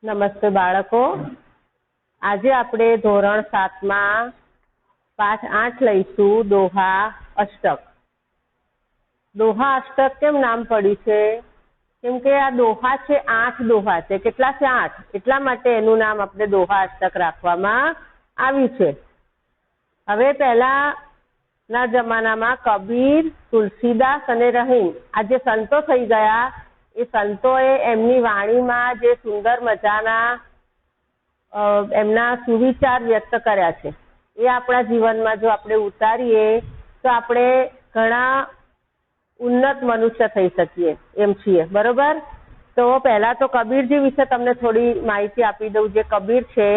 નમસ્તે બાળકો, આજે આપણે ધોરણ 7 માં પાઠ 8 લઈશું દોહા અષ્ટક. દોહા અષ્ટક કેમ નામ પડ્યું છે? કેમ કે આ દોહા છે, 8 દોહા છે. કેટલા છે? 8. એટલા માટે એનું નામ આપણે દોહા અષ્ટક રાખવામાં આવ્યું છે. હવે પહેલાના જમાનામાં કબીર, તુલસીદાસ અને રહીમ આ જે સંતો થઈ ગયા, એ સંતોએ એમની વાણીમાં જે સુંદર મજાના એમના સુવિચાર વ્યક્ત કર્યા છે, એ આપણા જીવનમાં જો આપણે ઉતારીએ તો આપણે ઘણા ઉન્નત મનુષ્ય થઈ શકીએ એમ છીએ. બરોબર? તો પહેલા તો કબીરજી વિશે તમને થોડી માહિતી આપી દઉં. જે કબીર છે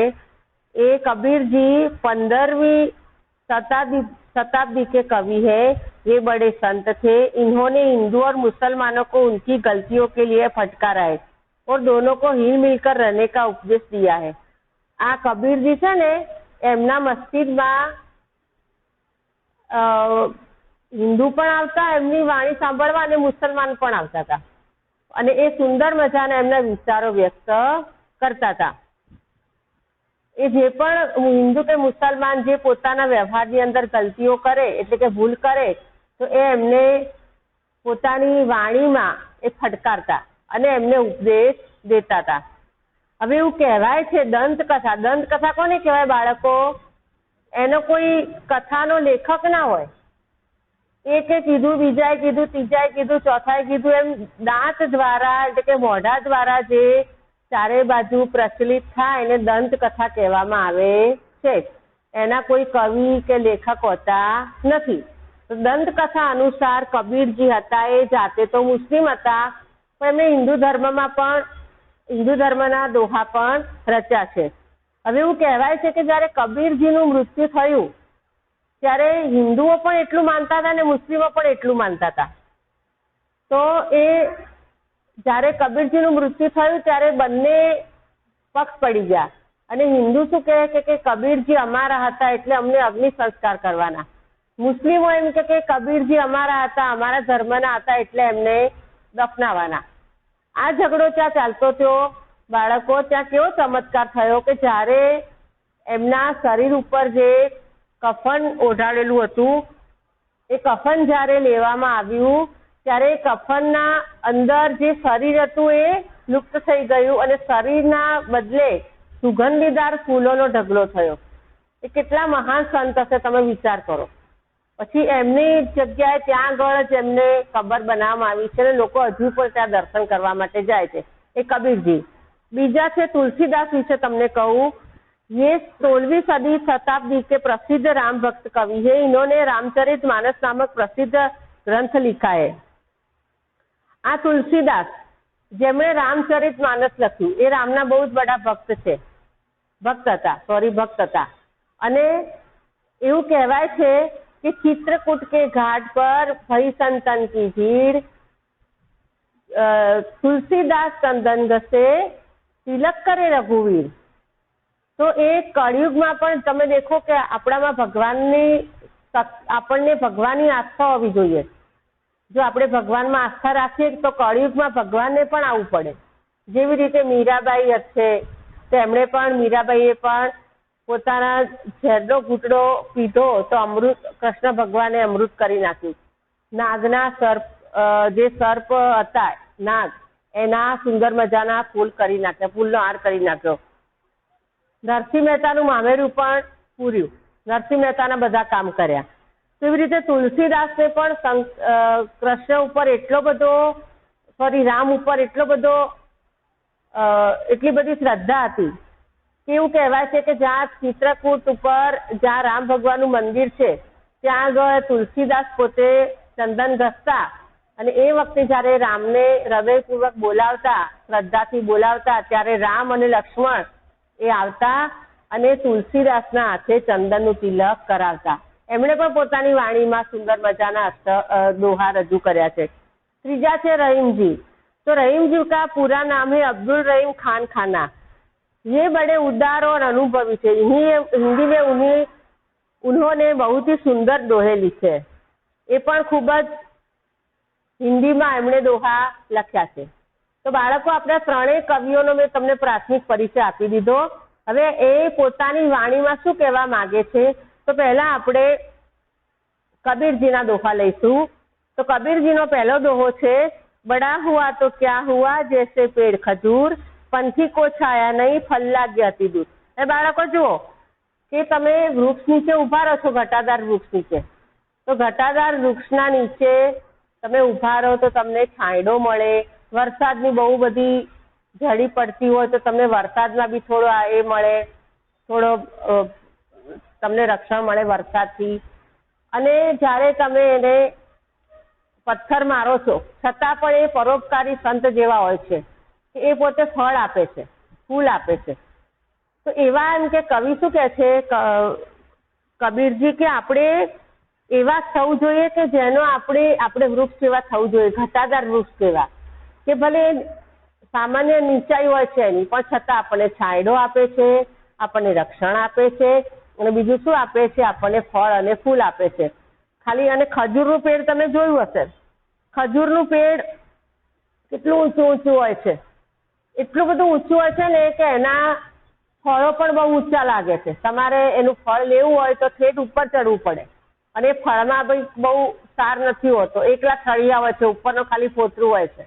એ कबीरजी 15वीं शताब्दी के कवि है. ये बड़े संत थे. इन्होंने हिंदू और मुसलमानों को उनकी गलतियों के लिए फटकारा है और दोनों को हिल मिलकर रहने का उपदेश दिया है. આ કબીરજી છે ને, એમના મસ્જિદમાં હિન્દુ પણ આવતા એમની વાણી સાંભળવા અને મુસલમાન પણ આવતા હતા, અને એ સુંદર મજાના એમના વિચારો વ્યક્ત કરતા હતા. એ જે પણ હિન્દુ કે મુસલમાન જે પોતાના વ્યવહારની અંદર ગલતીઓ કરે, એટલે કે ભૂલ કરે, તો એ એમને પોતાની વાણીમાં એ ફટકારતા અને એમને ઉપદેશ દેતા હતા. હવે એવું કહેવાય છે દંતકથા. દંતકથા કોને કહેવાય બાળકો? એનો કોઈ કથાનો લેખક ના હોય. એકે કીધું, બીજાએ કીધું, ત્રીજાએ કીધું, ચોથાએ કીધું, એમ દાંત દ્વારા એટલે કે મોઢા દ્વારા જે ચારે બાજુ પ્રચલિત થાય એને દંતકથા કહેવામાં આવે છે. એના કોઈ કવિ કે લેખક હોતા નથી. તો દંતકથા અનુસાર કબીરજી હતા એ જાતે તો મુસ્લિમ હતા, પણ એમને હિન્દુ ધર્મના દોહા પણ રચ્યા છે. હવે એવું કહેવાય છે કે જ્યારે કબીરજીનું મૃત્યુ થયું ત્યારે હિન્દુઓ પણ એટલું માનતા હતા અને મુસ્લિમો પણ એટલું માનતા હતા. તો એ જ્યારે કબીરજીનું મૃત્યુ થયું ત્યારે બંને પક્ષ પડી ગયા, અને હિન્દુ શું કહે છે કે કબીરજી અમારા હતા એટલે અમને અગ્નિ સંસ્કાર કરવાના. મુસ્લિમો એમ કે કબીરજી અમારા હતા, અમારા ધર્મના હતા એટલે એમને દફનાવાના. આ ઝઘડો ત્યાં ચાલતો થયો બાળકો. ત્યાં કેવો ચમત્કાર થયો કે જ્યારે એમના શરીર ઉપર જે કફન ઓઢાડેલું હતું, એ કફન જ્યારે લેવામાં આવ્યું ત્યારે કફનના અંદર જે શરીર હતું એ લુપ્ત થઈ ગયું અને શરીરના બદલે સુગંધીદાર ફૂલોનો ઢગલો થયો. એ કેટલા મહાન સંત હશે તમે વિચાર કરો. પછી એમની જગ્યાએ ત્યાં આગળ જ એમને કબર બનાવવામાં આવી છે અને લોકો હજુ પણ ત્યાં દર્શન કરવા માટે જાય છે. એ કબીરજી. બીજા છે તુલસીદાસ વિશે તમને કહું. ये 16वीं शताब्दी के प्रसिद्ध राम भक्त कवि है. इन्होंने रामचरित मानस नामक प्रसिद्ध ग्रंथ लिखा है. આ તુલસીદાસ જેમણે રામચરિત માનસ લખ્યું, એ રામના બહુ જ બડા ભક્ત હતા. અને એવું કહેવાય છે કે ચિત્રકૂટ કે ઘાટ પર ભઈ સંતન કી ભીડ, તુલસીદાસ ચંદન ઘસે, તિલક કરે રઘુવીર. તો એ કળિયુગમાં પણ તમે દેખો કે આપણને ભગવાનની આસ્થા હોવી જોઈએ. જો આપણે ભગવાનમાં આસ્થા રાખીએ તો કળિયુગમાં ભગવાનને પણ આવવું પડે. જેવી રીતે મીરાબાઈ છે, તો મીરાબાઈએ પણ પોતાના ઝેરનો ઘૂંટડો પીધો તો કૃષ્ણ ભગવાને અમૃત કરી નાખ્યું. નાગના સર્પ હતા, નાગ, એના સુંદર મજાના ફૂલનો હાર કરી નાખ્યો. નરસિંહ મહેતાનું મામેરું પણ પૂર્યું. નરસિંહ મહેતાના બધા કામ કર્યા. એવી રીતે તુલસીદાસને પણ કૃષ્ણ ઉપર રામ ઉપર એટલી બધી શ્રદ્ધા હતી કે એવું કહેવાય છે કે જ્યાં ચિત્રકૂટ ઉપર જ્યાં રામ ભગવાનનું મંદિર છે ત્યાં આગળ તુલસીદાસ પોતે ચંદન ઘસતા, અને એ વખતે જ્યારે રામને હૃદયપૂર્વક બોલાવતા, શ્રદ્ધાથી બોલાવતા, ત્યારે રામ અને લક્ષ્મણ એ આવતા અને તુલસીદાસના હાથે ચંદનનું તિલક કરાવતા. એમણે પણ પોતાની વાણીમાં સુંદર મજાના દોહા રજૂ કર્યા છે. ત્રીજા છે રહીમજી. तो रहीमजी का पूरा नाम है अब्दुल रहीम खान खाना. ये बड़े उदार और अनुभवी थे. हिंदी में उन्होंने बहुत ही सुंदर दोहे लिखे. એ પણ ખૂબ જ હિન્દીમાં એમણે દોહા લખ્યા છે. તો બાળકો, આપણે ત્રણેય કવિઓનો મેં તમને પ્રાથમિક પરિચય આપી દીધો. હવે એ પોતાની વાણીમાં શું કહેવા માંગે છે, તો પહેલા આપણે કબીરજીના દોહા લઈશું. તો કબીરજીનો પહેલો દોહો છે, બડા હુઆ તો ક્યા હુઆ જૈસે પેડ ખજૂર, પંથી કો છાયા નહીં ફલ લાગ્યા અતિ દૂર. એ બાળકો જુઓ કે તમે વૃક્ષ નીચે ઉભા રહો છો, ઘટાદાર વૃક્ષ નીચે. તો ઘટાદાર વૃક્ષના નીચે તમે ઉભા રહો તો તમને છાંયડો મળે. વરસાદની બહુ બધી ઝડી પડતી હોય તો તમને વરસાદમાં બી થોડો એ મળે, થોડો તમને રક્ષણ મળે વરસાદથી. અને જ્યારે તમે એને પથ્થર મારો છો છતાં પણ એ પરોપકારી સંત જેવા હોય છે કે એ પોતે ફળ આપે છે, ફૂલ આપે છે. તો એવા એમ કે કવિ શું કહે છે કબીરજી, કે આપણે એવા થવું જોઈએ કે જેનો આપણે વૃક્ષ જેવા થવું જોઈએ, ઘટાદાર વૃક્ષ જેવા, કે ભલે સામાન્ય નીચાઈ હોય છે એની, પણ છતાં આપણને છાંયડો આપે છે, આપણને રક્ષણ આપે છે, અને બીજું શું આપે છે, આપણને ફળ અને ફૂલ આપે છે. ખાલી અને ખજૂરનું પેડ તમે જોયું હશે, ખજૂરનું પેડ કેટલું ઊંચું ઊંચું હોય છે, એટલું બધું ઊંચું હોય છે ને કે એના ફળો પણ બહુ ઊંચા લાગે છે. તમારે એનું ફળ લેવું હોય તો ઠેઠ ઉપર ચડવું પડે, અને એ ફળમાં ભાઈ બહુ સાર નથી હોતો, એકલા થળિયા હોય છે, ઉપરનો ખાલી ફોતરું હોય છે.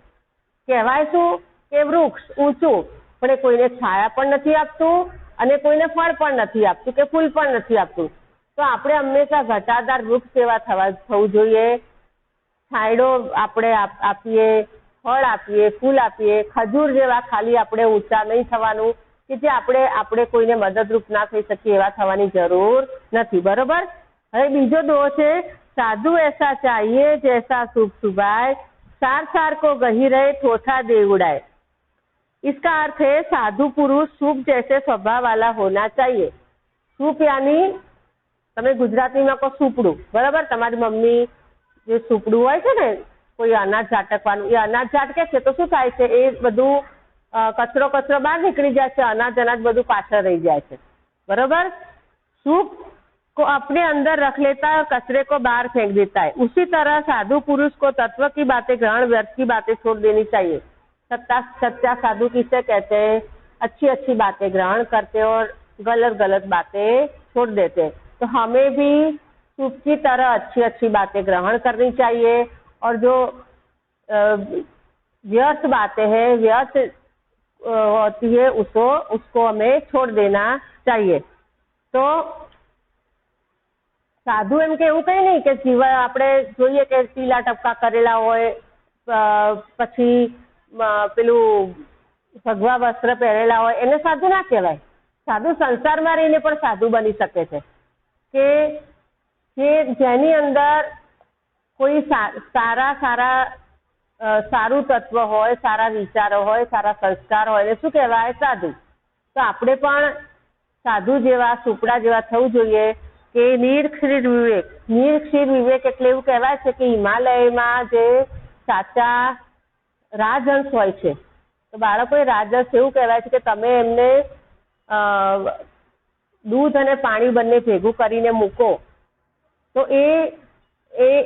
કહેવાય શું કે વૃક્ષ ઊંચું, પણ એ કોઈને છાયા પણ નથી આપતું અને કોઈને ફળ પણ નથી આપતું કે ફૂલ પણ નથી આપતું. તો આપણે હંમેશા ઘટાદાર વૃક્ષ જેવા થવું જોઈએ. છાંયડો આપણે આપીએ, ફળ આપીએ, ફૂલ આપીએ. ખજૂર જેવા ખાલી આપણે ઊંચા નહીં થવાનું કે જે આપણે કોઈને મદદરૂપ ના થઈ શકીએ એવા થવાની જરૂર નથી. બરોબર. હવે બીજો દોહ છે, સાધુ એસા ચાહીએ જૈસા શુभ सुभाए, सार सार को गही रहे ठोठा दे उड़ाए. इसका अर्थ है साधु पुरुष शुभ जैसे स्वभाव वाला होना चाहिए. શુપ યાની તમે ગુજરાતીમાં કહો સુપડું, બરાબર. તમારી મમ્મી જે સુપડું હોય છે ને, કોઈ અનાજ ઝાટકવાનું, એ અનાજ ઝાટકે છે તો શું થાય છે, એ બધું કચરો બહાર નીકળી જાય છે, અનાજ બધું પાછળ રહી જાય છે. બરોબર. સુપ को अपने अंदर रख लेता है, कचरे को बाहर फेंक देता है. उसी तरह साधु पुरुष को तत्व की बातें ग्रहण, व्यर्थ की बातें छोड़ देनी चाहिए. सच्चा साधु किसे कहते हैं? अच्छी अच्छी बातें ग्रहण करते और गलत गलत बातें छोड़ देते. तो हमें भी सुख की तरह अच्छी अच्छी बातें ग्रहण करनी चाहिए, और जो व्यर्थ बातें हैं, व्यर्थ होती है, उसको हमें छोड़ देना चाहिए. तो સાધુ એમ કે એવું કઈ નહીં કે જીવન આપણે જોઈએ કે ટીલા ટપકા કરેલા હોય, પછી પેલું ભગવા વસ્ત્ર પહેરેલા હોય, એને સાધુ ના કહેવાય. સાધુ સંસારમાં રહીને પણ સાધુ બની શકે છે, કે જેની અંદર કોઈ સારું તત્વ હોય, સારા વિચારો હોય, સારા સંસ્કાર હોય, એને શું કહેવાય? સાધુ. તો આપણે પણ સાધુ જેવા, સુપડા જેવા થવું જોઈએ. કે નિરક્ષીર વિવેક એટલે એવું કહેવાય છે કે હિમાલયમાં જે સાચા રાજહંસ હોય છે, તો બાળકો એ રાજહંસ એવું કહેવાય છે કે તમે એમને દૂધ અને પાણી બંને ભેગું કરીને મૂકો તો એ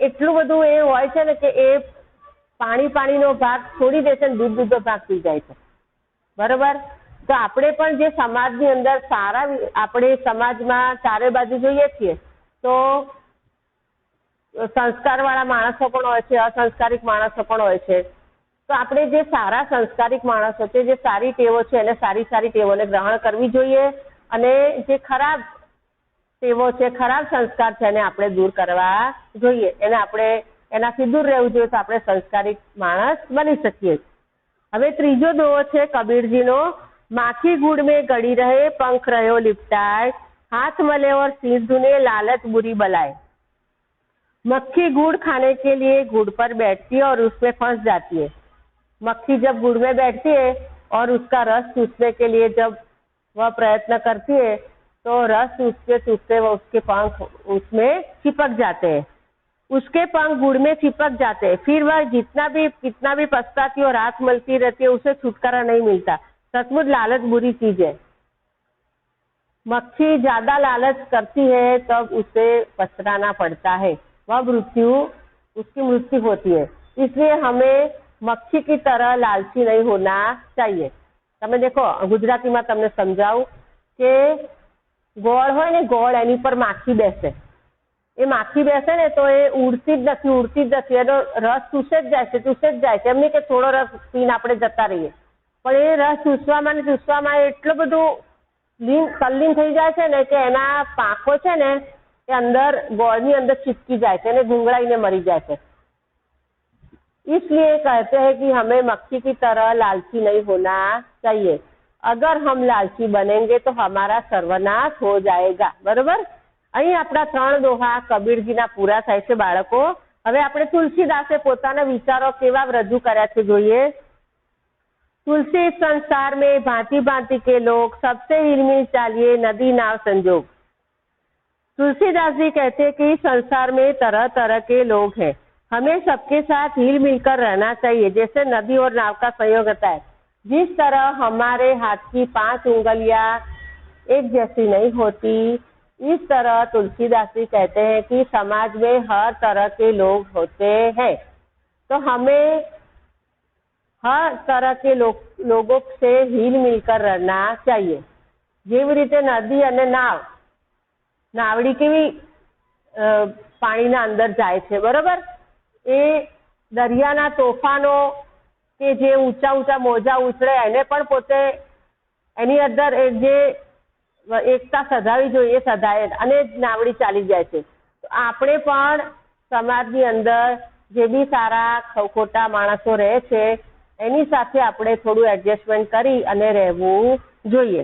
એટલું બધું એ હોય છે ને કે એ પાણીનો ભાગ છોડી દેશે ને દૂધનો ભાગ પી જાય છે. બરોબર. તો આપણે પણ જે સમાજની અંદર આપણે સમાજમાં ચારે બાજુ જોઈએ છીએ તો સંસ્કારવાળા માણસો પણ હોય છે, અસંસ્કારિક માણસો પણ હોય છે. તો આપણે જે સારા સંસ્કારિક માણસો છે, જે સારી ટેવો છે, એને સારી ટેવોને ગ્રહણ કરવી જોઈએ, અને જે ખરાબ ટેવો છે, ખરાબ સંસ્કાર છે, એને આપણે દૂર કરવા જોઈએ. એનાથી દૂર રહેવું જોઈએ, તો આપણે સંસ્કારિક માણસ બની શકીએ. હવે ત્રીજો દોહ છે કબીરજીનો, माखी गुड़ में गड़ी रहे पंख रहो लिपटाए, हाथ मले और सिर धुने लालच बुरी बलाए. मक्खी गुड़ खाने के लिए गुड़ पर बैठती है और उसमें फंस जाती है. मक्खी जब गुड़ में बैठती है और उसका रस चूसने के लिए जब वह प्रयत्न करती है तो रस चूसते वो उसके पंख उसमें चिपक जाते हैं, उसके पंख गुड़ में चिपक जाते हैं. फिर वह कितना भी पछताती और हाथ मलती रहती है, उसे छुटकारा नहीं मिलता. सचमुच लालच बुरी चीज है. मक्खी ज्यादा लालच करती है तब उसे पछताना पड़ता है, वह उसकी मृत्यु होती है. इसलिए हमें मक्खी की तरह लालची नहीं होना चाहिए। તમે દેખો ગુજરાતીમાં તમને સમજાવું કે ગોળ હોય ને, ગોળ એની પર માખી બેસે, એ માખી બેસે ને તો એ ઉડતી જ નથી, એનો રસ ચૂસે જ જાય છે, એમ નહીં કે થોડો રસ પીને આપણે જતા રહીએ, પણ એ રસ ચૂસવામાં ને ચૂસવામાં એટલું બધું તલ્લીન થઈ જાય છે ને કે એના પાંખો છે ને એ અંદર ગોળની અંદર ચિપકી જાય છે અને ગુંગળાઈને મરી જાય છે। इसलिए कहते हैं कि हमें मक्खी की तरह लालची नहीं होना चाहिए। अगर हम लालची बनेंगे तो हमारा सर्वनाश हो जाएगा। बरोबर। અહીં આપણા 3 દોહા કબીરજીના પૂરા થાય છે બાળકો। હવે આપણે તુલસીદાસે પોતાના વિચારો કેવા રજૂ કર્યા છે જોઈએ। तुलसी संसार में भांति भांति के लोग, सबसे हिलमिल चालिए नदी नाव संजोग। तुलसीदास जी कहते हैं कि संसार में तरह तरह के लोग हैं, हमें सबके साथ हिल मिलकर रहना चाहिए, जैसे नदी और नाव का संयोग होता है। जिस तरह हमारे हाथ की 5 उंगलियां एक जैसी नहीं होती, इस तरह तुलसीदास जी कहते हैं कि समाज में हर तरह के लोग होते हैं, तो हमें हर तरह के लोगों से हिल मिलकर रहना चाहिए। જેવી રીતે નદી અને નાવડી કેવી પાણીના અંદર જાય છે, બરોબર। એ દરિયાના તોફાનો કે જે ઊંચા ઊંચા મોજા ઉછળે એને પણ પોતે એની અંદર જે એકતા સધાવી જોઈએ એ સધાય અને નાવડી ચાલી જાય છે। તો આપણે પણ સમાજની અંદર જે બી સારા ખોટા માણસો રહે છે એની સાથે આપણે થોડું એડજસ્ટમેન્ટ કરી અને રહેવું જોઈએ।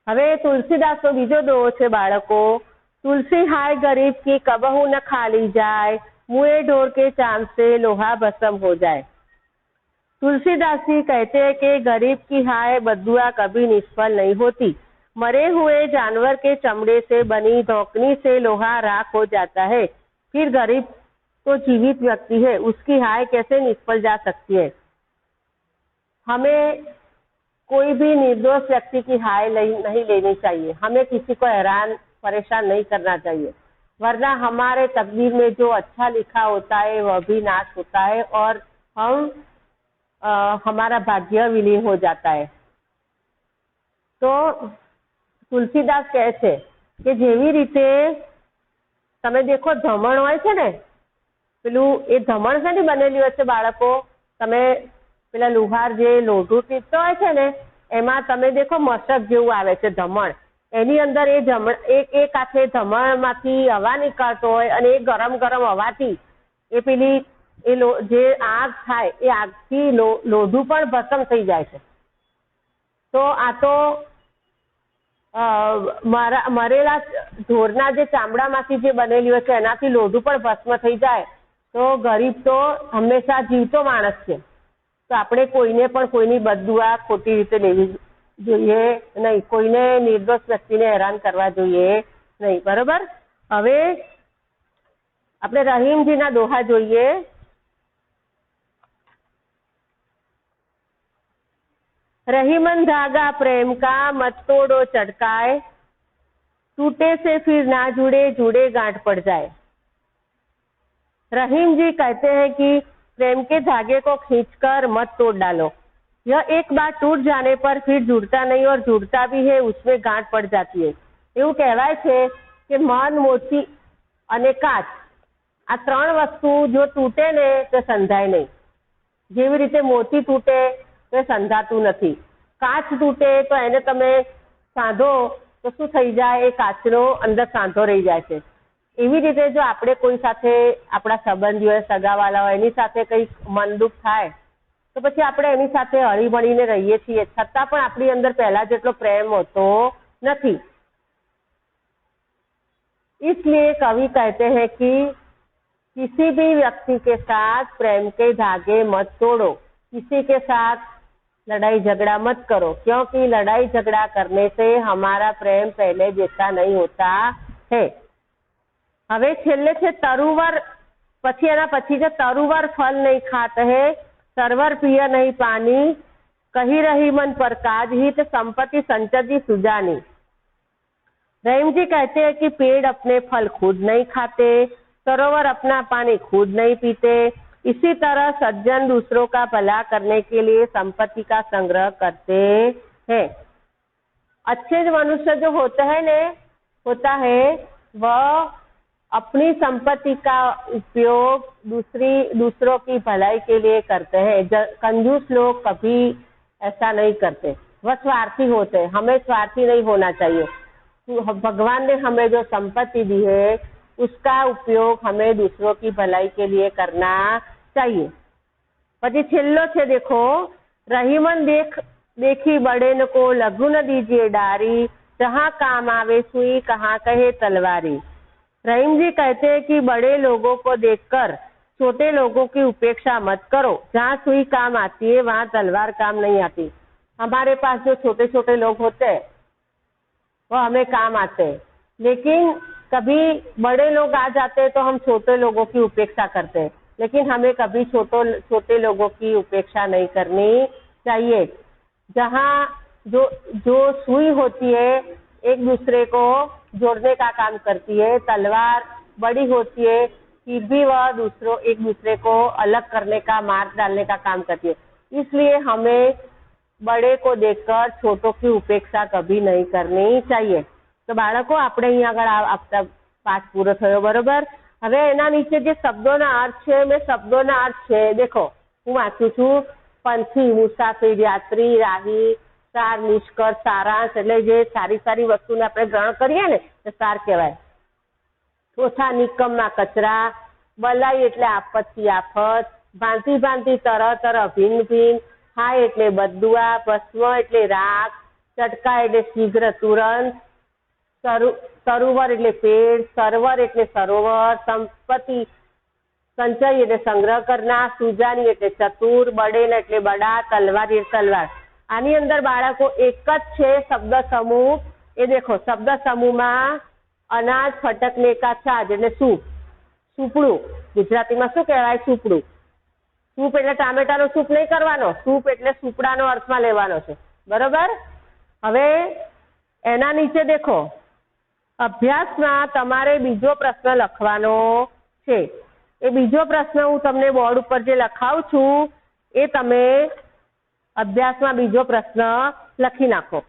હવે તુલસીદાસનો બીજો દોહો છે બાળકો। तुलसी हाय गरीब की कबहू न खाली जाए, मुए ढोर के चाम से लोहा भस्म हो जाए। तुलसीदास जी कहते हैं कि गरीब की हाय बदुआ कभी निष्फल नहीं होती। मरे हुए जानवर के चमड़े से बनी धोकनी से लोहा राख हो जाता है, फिर गरीब तो जीवित व्यक्ति है, उसकी हाय कैसे निष्फल जा सकती है। हमें कोई भी निर्दोष व्यक्ति की हाय नहीं लेनी चाहिए, हमें किसी को हैरान परेशान नहीं करना चाहिए, वरना हमारे तकदीर में जो अच्छा लिखा होता है वह भी नाश होता है और हमारा भाग्य विलीन हो जाता है। तो तुलसीदास કહે છે કે જેવી રીતે તમે દેખો ધમણ હોય છે ને, પેલું એ ધમણ છે ને બનેલી હોય છે બાળકો, તમે પેલા લુહાર જે લોઢું ટીપતો હોય છે ને એમાં તમે દેખો મશક જેવું આવે છે ધમણ, એની અંદર એ એક હાથે ધમણમાંથી હવા નીકળતો હોય અને એ ગરમ હવાથી એ પેલી જે આગ થાય એ આગથી લોઢું પણ ભસ્મ થઈ જાય છે। તો આ તો મરેલા ઢોરના જે ચામડામાંથી જે બનેલી હોય છે એનાથી લોઢું પણ ભસ્મ થઈ જાય તો ગરીબ તો હંમેશા જીવતો માણસ છે, તો આપણે કોઈને પણ કોઈની બદદુઆ ખોટી રીતે લેવી જોઈએ નહીં, કોઈને નિર્દોષ વ્યક્તિને હેરાન કરવા જોઈએ નહીં। બરોબર। હવે આપણે રહીમજીના દોહા જોઈએ। रहीमन धागा प्रेम का मत तोड़ो चटकाए, टूटे से फिर ना जुड़े जुड़े गांठ पड़ जाए। रहीम जी कहते हैं कि प्रेम के धागे को खींचकर मत तोड़ डालो, यह एक बार टूट जाने पर फिर जुड़ता नहीं और जुड़ता भी है उसमें गांठ पड़ जाती है। એવું કહેવાય છે કે મન, મોતી અને કાચ આ 3 વસ્તુ જો તૂટે ને તો સંધાય નહીં। જેવી રીતે મોતી તૂટે તો સંધાતું નથી, કાચ તૂટે તો એને તમે સાંધો તો શું થઈ જાય, એ કાચનો અંદર સાંધો રહી જાય છે। એવી રીતે જો આપણે કોઈ સાથે આપણા સંબંધી હોય, સગાવાલા હોય, એની સાથે કંઈક મન દુઃખ થાય તો પછી આપણે એની સાથે હળીમળીને રહીએ છીએ, છતાં પણ આપણી અંદર પહેલા જેટલો પ્રેમ હોતો નથી। इसलिए कवि कहते हैं कि किसी भी व्यक्ति के साथ प्रेम के धागे मत तोड़ो, किसी के साथ लड़ाई झगड़ा मत करो, क्योंकि लड़ाई झगड़ा करने से हमारा प्रेम पहले जैसा नहीं होता है। હવે છેલ્લે છે તરુવર, પછી એના પછી છે તરુવર फल नहीं खाते है, सरवर पिय नहीं पानी, कही रही मन पर काज हित, संपत्ति संचदी सुजानी। रहीम जी कहते हैं कि पेड़ अपने फल खुद नहीं खाते, सरोवर अपना पानी खुद नहीं पीते, इसी तरह सज्जन दूसरों का भला करने के लिए संपत्ति का संग्रह करते हैं। अच्छे मनुष्य जो होता है वह अपनी संपत्ति का उपयोग दूसरों की भलाई के लिए करते हैं। कंजूस लोग कभी ऐसा नहीं करते, वह स्वार्थी होते हैं। हमें स्वार्थी नहीं होना चाहिए। भगवान ने हमें जो संपत्ति दी है उसका उपयोग हमें दूसरों की भलाई के लिए करना चाहिए। પછી છેલ્લો છે देखो, रहीमन देखी बड़े को लघु न दीजिए डारी, जहाँ काम आवे सुई कहाँ कहे तलवारी। रहीम जी कहते हैं कि बड़े लोगों को देखकर छोटे लोगों की उपेक्षा मत करो। जहाँ सुई काम आती है वहाँ तलवार काम नहीं आती। हमारे पास जो छोटे छोटे लोग होते हैं वो हमें काम आते हैं, लेकिन कभी बड़े लोग आ जाते हैं तो हम छोटे लोगों की उपेक्षा करते हैं। लेकिन हमें कभी छोटे लोगों की उपेक्षा नहीं करनी चाहिए। जहाँ जो सुई होती है एक दूसरे को जोड़ने का काम करती है, तलवार बड़ी होती है फिर भी वह एक दूसरे को अलग करने का, मार डालने का काम करती है। इसलिए हमें बड़े को देखकर छोटों की उपेक्षा कभी नहीं करनी चाहिए। तो बाळको આપણે અહીં આગળ આપતા પાઠ પૂરો થયો, બરોબર। હવે એના નીચે જે શબ્દોના અર્થ છે, મેં શબ્દોના અર્થ છે દેખો હું વાંચું છું। પંછી, મુસાફિર, યાત્રી, રાહી, સાર, નિષ્કર્ષ, સારાંશ એટલે જે સારી સારી વસ્તુને આપણે ગ્રહણ કરીએ ને તે સાર કહેવાય। ચોથા, નિકમમાં કચરા, બલાઈ એટલે આપત્તિ, આફત, ભાંતિ ભાંતિ, તરહ તરહ, ભિન્ન ભિન્ન, હાય એટલે બદદુઆ, ભસ્મ એટલે રાખ, ચટકા એટલે શીઘ્ર તુરંત, સરોવર એટલે પેડ, સરોવર એટલે સરોવર, સંપત્તિ સંચય એટલે સંગ્રહ કરનાર, સુજાની એટલે ચતુર, બડેન એટલે બડા, તલવાર એટલે તલવાર। આની અંદર બાળકો એક જ છે શબ્દ સમૂહ। એ દેખો શબ્દ સમૂહમાં અનાજ, ફટકને કા છાજ એટલે सूप, सूपड़ू ગુજરાતીમાં શું કહેવાય? सूपड़ू। सूप એટલે ટામેટાનો सूप નહીં કરવાનો, सूप એટલે सूपડાનો અર્થમાં લેવાનો છે, બરોબર। હવે એના નીચે દેખો અભ્યાસમાં તમારે બીજો પ્રશ્ન લખવાનો છે। એ બીજો પ્રશ્ન હું તમને બોર્ડ ઉપર જે લખાવું છું એ તમે અભ્યાસમાં બીજો પ્રશ્ન લખી નાખો।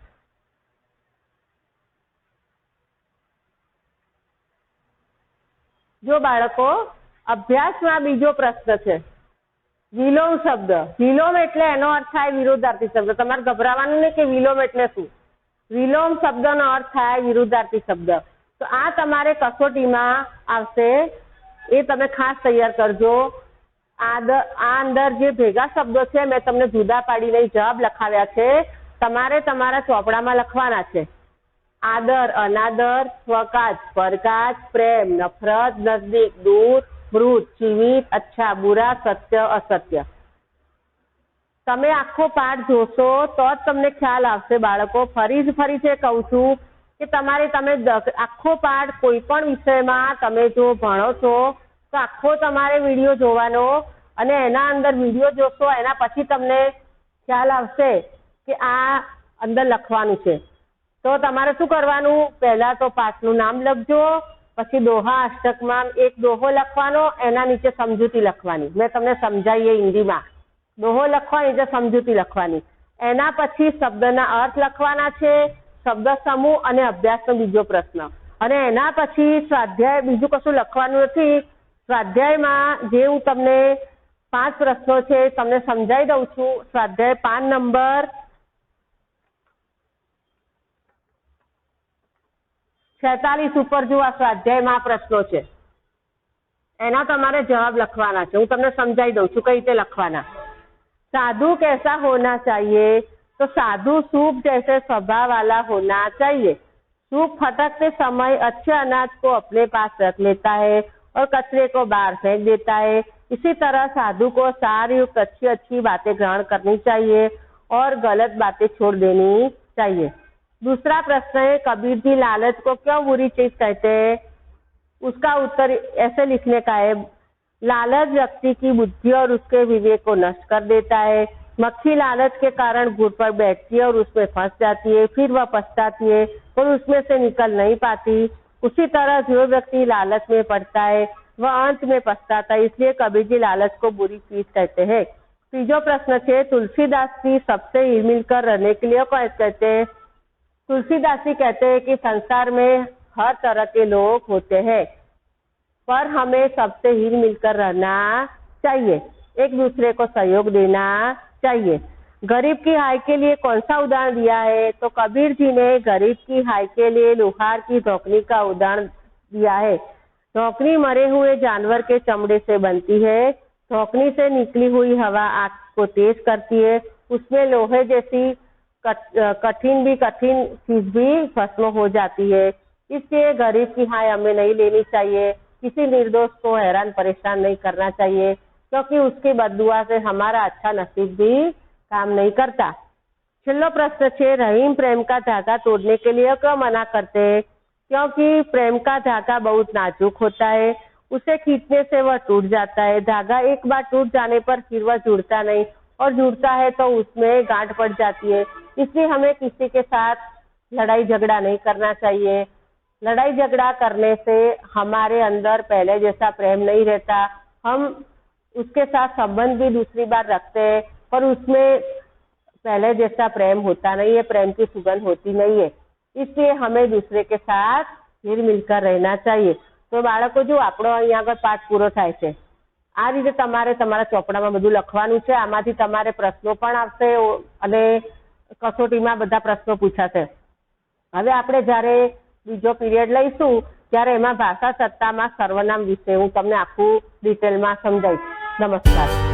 જો બાળકો અભ્યાસમાં બીજો પ્રશ્ન છે વિલોમ શબ્દ। વિલોમ એટલે એનો અર્થ થાય વિરુદ્ધાર્થી શબ્દ। તમારે ગભરાવાનું નહીં કે વિલોમ એટલે શું। વિલોમ શબ્દનો અર્થ થાય વિરુદ્ધાર્થી શબ્દ। તો આ તમારે કસોટીમાં આવશે, એ તમે ખાસ તૈયાર કરજો। આ અંદર જે ભેગા શબ્દો છે મેં તમને જુદા પાડીને જવાબ લખાવ્યા છે, તમારે તમારા ચોપડામાં લખવાના છે। આદર, અનાદર, સ્વકાજ, પરકાજ, પ્રેમ, નફરત, નજદીક, દૂર, મૃત, જીવિત, અચ્છા, બુરા, સત્ય, અસત્ય। તમે આખો પાઠ જોશો તો જ તમને ખ્યાલ આવશે બાળકો। ફરી કહું છું કે તમે આખો પાઠ કોઈ પણ વિષયમાં તમે જો ભણો છો તો આખો તમારે વિડીયો જોવાનો અને એના અંદર વિડીયો જોશો એના પછી તમને ખ્યાલ આવશે કે આ અંદર લખવાનું છે। તો તમારે શું કરવાનું? પહેલા તો પાઠનું નામ લખજો, પછી દોહા અષ્ટકમાં એક દોહો લખવાનો, એના નીચે સમજૂતી લખવાની। મેં તમને સમજાવીએ હિન્દીમાં। દોહો લખવાની એટલે સમજૂતી લખવાની। એના પછી શબ્દના અર્થ લખવાના છે, શબ્દ સમૂહ અને અભ્યાસનો બીજો પ્રશ્ન, અને એના પછી સ્વાધ્યાય બીજું કશું લખવાનું નથી। સ્વાધ્યાયમાં જે હું તમને 5 પ્રશ્નો છે તમને સમજાવી દઉં છું। સ્વાધ્યાય 5 નંબર 46 ઉપર જો આ સ્વાધ્યાયમાં પ્રશ્નો છે એના તમારે જવાબ લખવાના છે। હું તમને સમજાવી દઉં છું કઈ રીતે લખવાના। साधु कैसा होना चाहिए? तो साधु सूप जैसे स्वभाव वाला होना चाहिए। सूप फटकते समय अच्छे अनाज को अपने पास रख लेता है और कचरे को बाहर फेंक देता है। इसी तरह साधु को सार युक्त अच्छी बातें ग्रहण करनी चाहिए और गलत बातें छोड़ देनी चाहिए। दूसरा प्रश्न है, कबीर जी लालच को क्यों बुरी चीज कहते हैं? उसका उत्तर ऐसे लिखने का है, लालच व्यक्ति की बुद्धि और उसके विवेक को नष्ट कर देता है। मक्खी लालच के कारण गुड़ पर बैठती है और उसमें फंस जाती है, फिर वह पछताती है और उसमें से निकल नहीं पाती। उसी तरह जो व्यक्ति लालच में पड़ता है वह अंत में पछताता, इसलिए कबीर जी लालच को बुरी चीज कहते हैं। तीजो प्रश्न है, तुलसीदास जी सबसे हिल मिलकर रहने के लिए क्या कहते हैं? तुलसीदास जी कहते हैं कि संसार में हर तरह के लोग होते हैं, पर हमें सबसे हिल मिलकर रहना चाहिए, एक दूसरे को सहयोग देना चाहिए। गरीब की हाय के लिए कौन सा उदाहरण दिया है? तो कबीर जी ने गरीब की हाय के लिए लोहार की धोकनी का उदाहरण दिया है। धोकनी मरे हुए जानवर के चमड़े से बनती है। धोकनी से निकली हुई हवा आग को तेज करती है, उसमें लोहे जैसी कठिन चीज भी भस्म हो जाती है। इसलिए गरीब की हाय हमें नहीं लेनी चाहिए, किसी निर्दोष को हैरान परेशान नहीं करना चाहिए, क्योंकि उसकी बददुआ से हमारा अच्छा नसीब भी काम नहीं करता। छेल्लो प्रश्न है, रहीम प्रेम का धागा तोड़ने के लिए क्यों मना करते हैं? क्योंकि प्रेम का धागा बहुत नाजुक होता है, उसे खींचने से वह टूट जाता है। धागा एक बार टूट जाने पर फिर वह जुड़ता नहीं, और जुड़ता है तो उसमें गांठ पड़ जाती है। इसलिए हमें किसी के साथ लड़ाई झगड़ा नहीं करना चाहिए। लड़ाई झगड़ा करने से हमारे अंदर पहले जैसा प्रेम नहीं रहता, हम उसके साथ संबंध भी दूसरी बार रखते हैं, पर उसमें पहले जैसा प्रेम होता नहीं है, प्रेम की सुगंध होती नहीं है। इसलिए हमें दूसरे के साथ मिल मिलकर रहना चाहिए। तो बाळको जो આપણો અહીંયા આગળ પાઠ પૂરો થાય છે, આ રીતે તમારે તમારા ચોપડામાં બધું લખવાનું છે। આમાંથી તમારે પ્રશ્નો પણ આવશે અને કસોટીમાં બધા પ્રશ્નો પૂછાશે। હવે આપણે જ્યારે બીજો પીરિયડ લઈશું ત્યારે એમાં ભાષા સત્તામાં સર્વનામ વિશે હું તમને આખું ડિટેલમાં સમજાવીશ। નમસ્કાર।